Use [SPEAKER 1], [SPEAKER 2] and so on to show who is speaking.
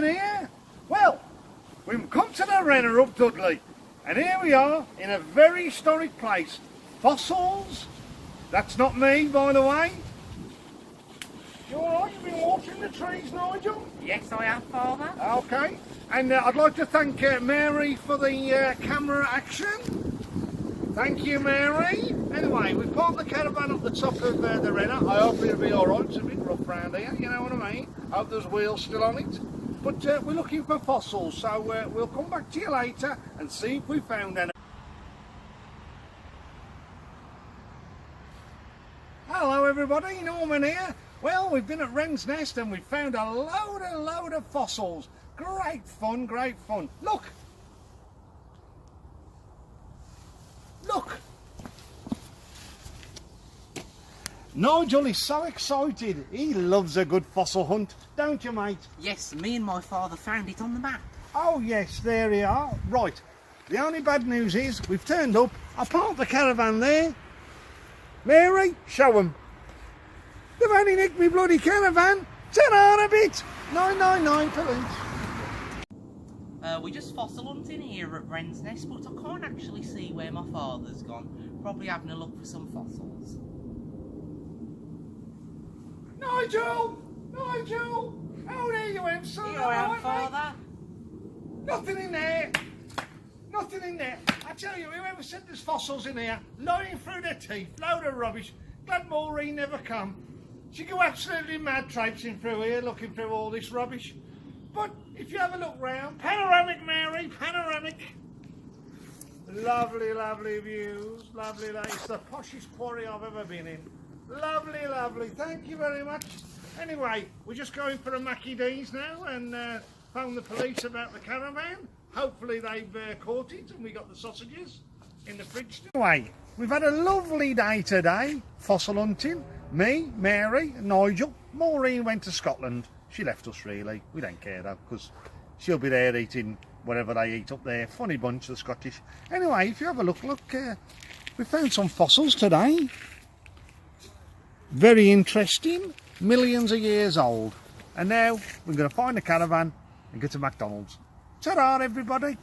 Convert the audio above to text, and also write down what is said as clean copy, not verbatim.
[SPEAKER 1] Wren here. Well, we've come to the Wren up Dudley, and here we are in a very historic place. Fossils. That's not me, by the way. You alright? You've been watching the trees, Nigel?
[SPEAKER 2] Yes, I have, Father.
[SPEAKER 1] Okay. And I'd like to thank Mary for the camera action. Thank you, Mary. Anyway, we've parked the caravan up the top of the Wren. I hope it'll be alright. It's a bit rough round here, you know what I mean? I hope there's wheels still on it. But we're looking for fossils, so we'll come back to you later and see if we found any. Hello everybody, Norman here. Well, we've been at Wren's Nest and we've found a load of fossils. Great fun, great fun. Look! Look! Nigel is so excited. He loves a good fossil hunt, don't you, mate?
[SPEAKER 2] Yes, me and my father found it on the map.
[SPEAKER 1] Oh yes, there we are. Right, the only bad news is we've turned up. I parked the caravan there. Mary, show them. They've only nicked me bloody caravan. Turn on a bit. 999 per inch.
[SPEAKER 2] We're just fossil hunting here at Wren's Nest, but I can't actually see where my father's gone. Probably having a look for some fossils.
[SPEAKER 1] Nigel! Nigel! Oh, there you went, son.
[SPEAKER 2] Here I am, Father.
[SPEAKER 1] Nothing in there. Nothing in there. I tell you, whoever said there's fossils in here, lying through their teeth, load of rubbish. Glad Maureen never come. She go absolutely mad traipsing through here, looking through all this rubbish. But if you have a look round, panoramic, Mary, panoramic. Lovely, lovely views. Lovely, it's the poshest quarry I've ever been in. Lovely, lovely. Thank you very much. Anyway, we're just going for a Mackie D's now and phone the police about the caravan. Hopefully they've caught it and we got the sausages in the fridge. Anyway, we've had a lovely day today, fossil hunting. Me, Mary, and Nigel. Maureen went to Scotland. She left us really. We don't care though, because she'll be there eating whatever they eat up there. Funny bunch, the Scottish. Anyway, if you have a look, we found some fossils today. Very interesting. Millions of years old. And now we're going to find the caravan and get to McDonald's. Ta-da, everybody.